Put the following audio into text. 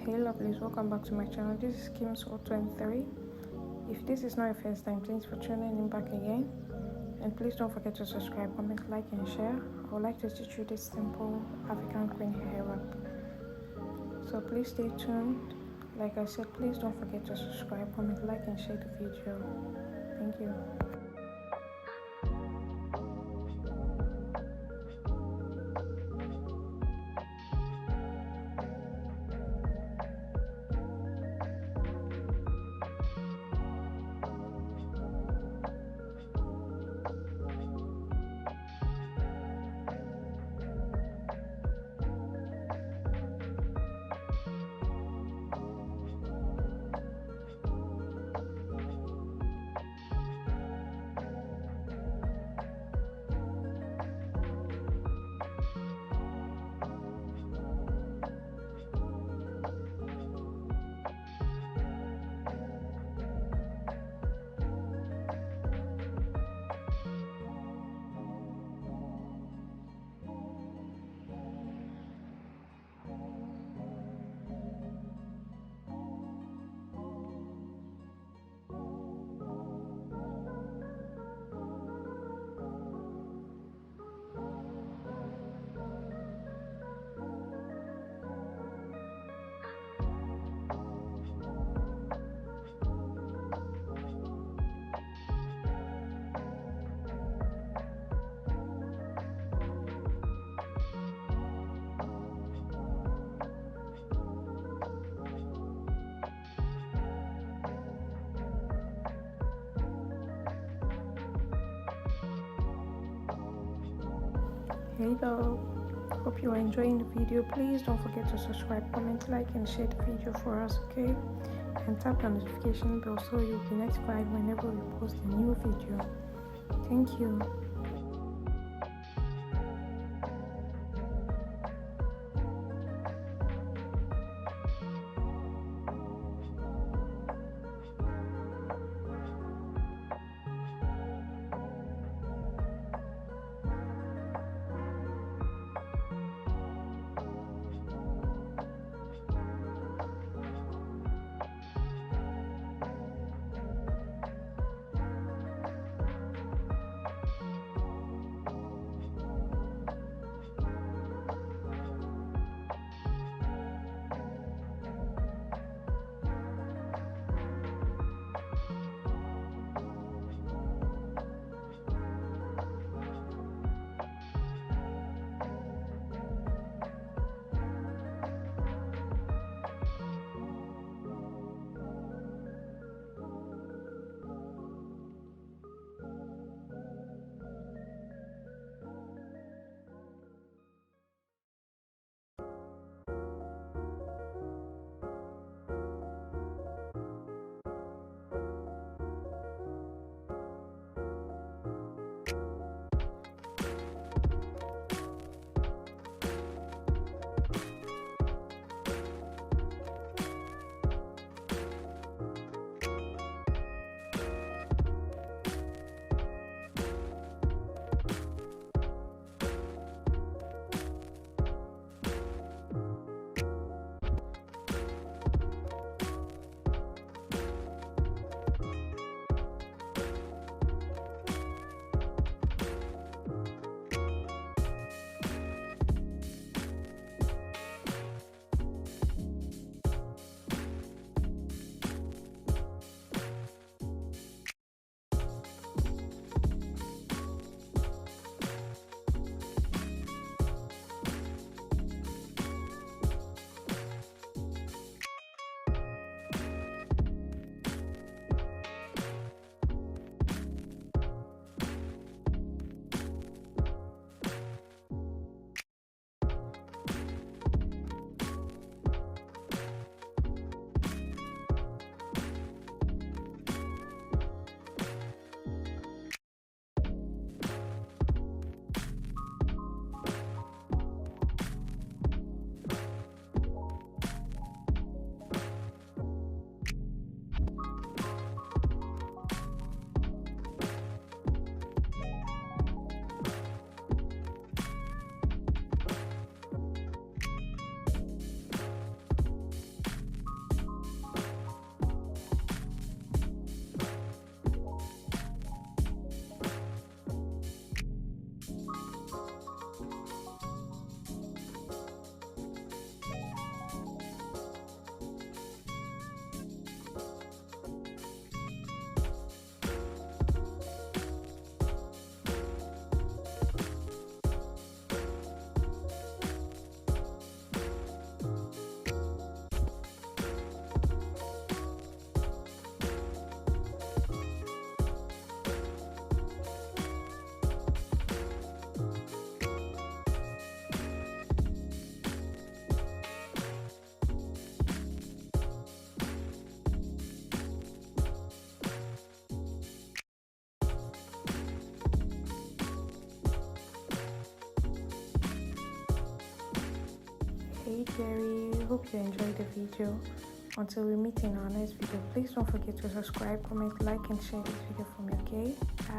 Hey lovelies, welcome back to my channel. This is Kim23. If this is not your first time, thanks for tuning in back again. And please don't forget to subscribe, comment, like, and share. I would like to teach you this simple African queen hair wrap. So please stay tuned. Like I said, please don't forget to subscribe, comment, like, and share the video. Thank you. Hello, hope you are enjoying the video. Please don't forget to subscribe, comment, like, and share the video for us, okay? And tap the notification bell so you'll be notified whenever we post a new video. Thank you. hope you enjoyed the video. Until we meet in our next video, please don't forget to subscribe, comment, like, and share this video for me, okay? Bye.